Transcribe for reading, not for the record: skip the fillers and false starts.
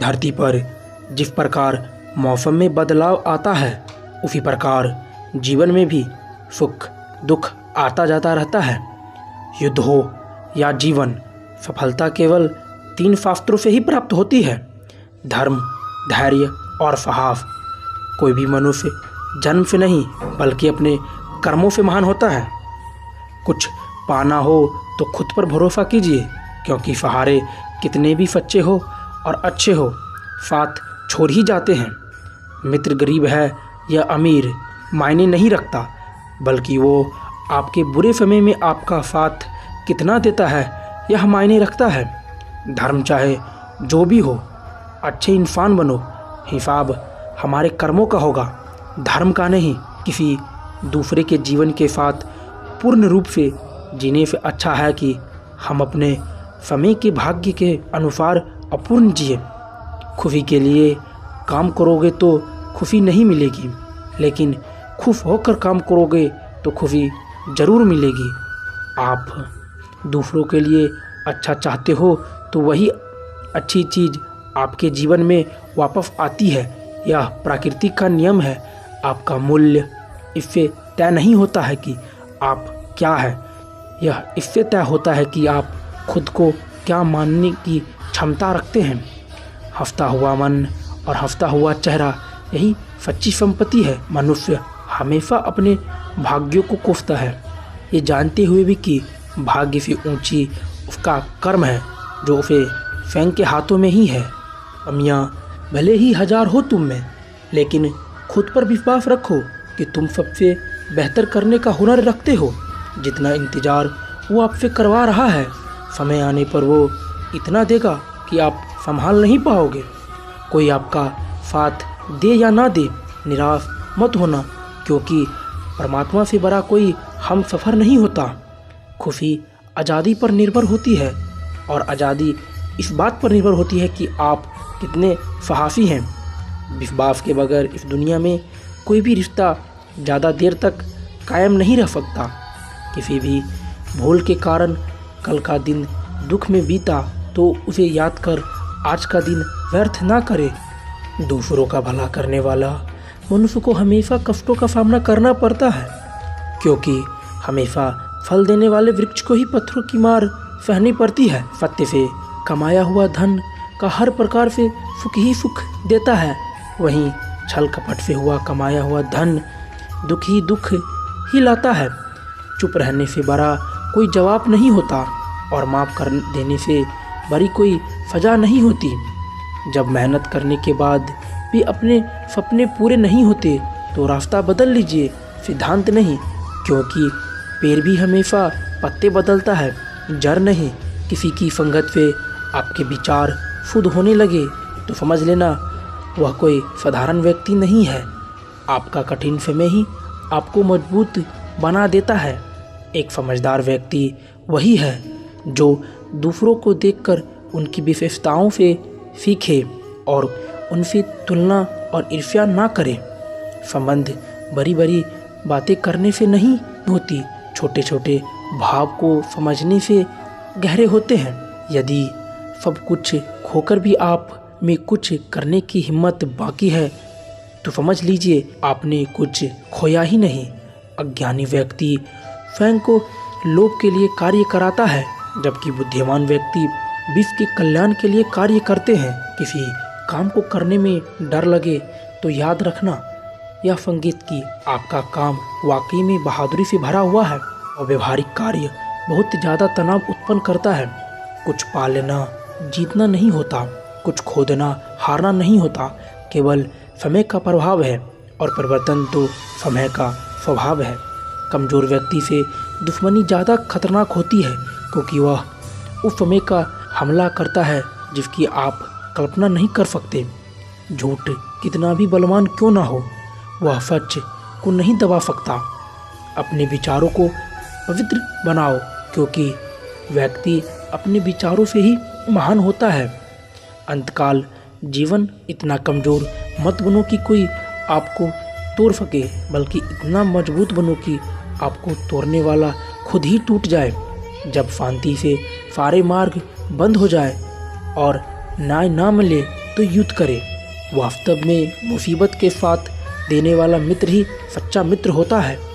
धरती पर जिस प्रकार मौसम में बदलाव आता है, उसी प्रकार जीवन में भी सुख दुख आता जाता रहता है। युद्ध हो या जीवन, सफलता केवल 3 शास्त्रों से ही प्राप्त होती है: धर्म, धैर्य और साहस। कोई भी मनुष्य जन्म से नहीं बल्कि अपने कर्मों से महान होता है। कुछ पाना हो तो खुद पर भरोसा कीजिए, क्योंकि सहारे कितने भी सच्चे हो और अच्छे हो, साथ छोड़ ही जाते हैं। मित्र गरीब है या अमीर मायने नहीं रखता, बल्कि वो आपके बुरे समय में आपका साथ कितना देता है यह मायने रखता है। धर्म चाहे जो भी हो, अच्छे इंसान बनो, हिसाब हमारे कर्मों का होगा, धर्म का नहीं। किसी दूसरे के जीवन के साथ पूर्ण रूप से जीने से अच्छा है कि हम अपने समय के भाग्य के अनुसार अपूर्ण जिए। खुशी के लिए काम करोगे तो खुशी नहीं मिलेगी, लेकिन खुश होकर काम करोगे तो खुशी ज़रूर मिलेगी। आप दूसरों के लिए अच्छा चाहते हो तो वही अच्छी चीज़ आपके जीवन में वापस आती है। यह प्रकृति का नियम है। आपका मूल्य इससे तय नहीं होता है कि आप क्या है, यह इससे तय होता है कि आप खुद को क्या मानने की क्षमता रखते हैं। हंसता हुआ मन और हंसता हुआ चेहरा, यही सच्ची संपत्ति है। मनुष्य हमेशा अपने भाग्यों को कोसता है, ये जानते हुए भी कि भाग्य से ऊंची उसका कर्म है, जो उसे स्वयं के हाथों में ही है। कमियाँ भले ही 1000 हो तुम में, लेकिन खुद पर विश्वास रखो कि तुम सबसे बेहतर करने का हुनर रखते हो। जितना इंतज़ार वो आपसे करवा रहा है, समय आने पर वो इतना देगा कि आप संभाल नहीं पाओगे। कोई आपका साथ दे या ना दे, निराश मत होना, क्योंकि परमात्मा से बड़ा कोई हम सफ़र नहीं होता। खुशी आज़ादी पर निर्भर होती है, और आज़ादी इस बात पर निर्भर होती है कि आप कितने साहसी हैं। विश्वास के बगैर इस दुनिया में कोई भी रिश्ता ज़्यादा देर तक कायम नहीं रह सकता। किसी भी भूल के कारण कल का दिन दुख में बीता तो उसे याद कर आज का दिन व्यर्थ ना करे। दूसरों का भला करने वाला मनुष्य को हमेशा कष्टों का सामना करना पड़ता है, क्योंकि हमेशा फल देने वाले वृक्ष को ही पत्थरों की मार सहनी पड़ती है। सत्य से कमाया हुआ धन का हर प्रकार से सुख ही सुख देता है, वहीं छल कपट से हुआ कमाया हुआ धन दुख ही लाता है। चुप रहने से बड़ा कोई जवाब नहीं होता, और माफ़ कर देने से बड़ी कोई सज़ा नहीं होती। जब मेहनत करने के बाद भी अपने सपने पूरे नहीं होते तो रास्ता बदल लीजिए, सिद्धांत नहीं, क्योंकि पेड़ भी हमेशा पत्ते बदलता है, जड़ नहीं। किसी की संगत से आपके विचार शुद्ध होने लगे तो समझ लेना वह कोई साधारण व्यक्ति नहीं है। आपका कठिन समय ही आपको मजबूत बना देता है। एक समझदार व्यक्ति वही है जो दूसरों को देखकर उनकी विशेषताओं से सीखे और उनसे तुलना और ईर्ष्या ना करे। संबंध बड़ी बड़ी बातें करने से नहीं होती, छोटे छोटे भाव को समझने से गहरे होते हैं। यदि सब कुछ खोकर भी आप में कुछ करने की हिम्मत बाकी है तो समझ लीजिए आपने कुछ खोया ही नहीं। अज्ञानी व्यक्ति स्वयं को लोभ के लिए कार्य कराता है, जबकि बुद्धिमान व्यक्ति विश्व के कल्याण के लिए कार्य करते हैं। किसी काम को करने में डर लगे तो याद रखना यह संगीत कि आपका काम वाकई में बहादुरी से भरा हुआ है, और व्यवहारिक कार्य बहुत ज़्यादा तनाव उत्पन्न करता है। कुछ पा लेना जीतना नहीं होता, कुछ खो देना हारना नहीं होता, केवल समय का प्रभाव है, और परिवर्तन तो समय का स्वभाव है। कमज़ोर व्यक्ति से दुश्मनी ज़्यादा खतरनाक होती है, क्योंकि वह उस समय का हमला करता है जिसकी आप कल्पना नहीं कर सकते। झूठ कितना भी बलवान क्यों ना हो, वह सच को नहीं दबा सकता। अपने विचारों को पवित्र बनाओ, क्योंकि व्यक्ति अपने विचारों से ही महान होता है। अंतकाल जीवन इतना कमज़ोर मत बनो कि कोई आपको तोड़ सके, बल्कि इतना मजबूत बनो कि आपको तोड़ने वाला खुद ही टूट जाए। जब शांति से सारे मार्ग बंद हो जाए और न्याय ना मिले तो युद्ध करे। वास्तव में मुसीबत के साथ देने वाला मित्र ही सच्चा मित्र होता है।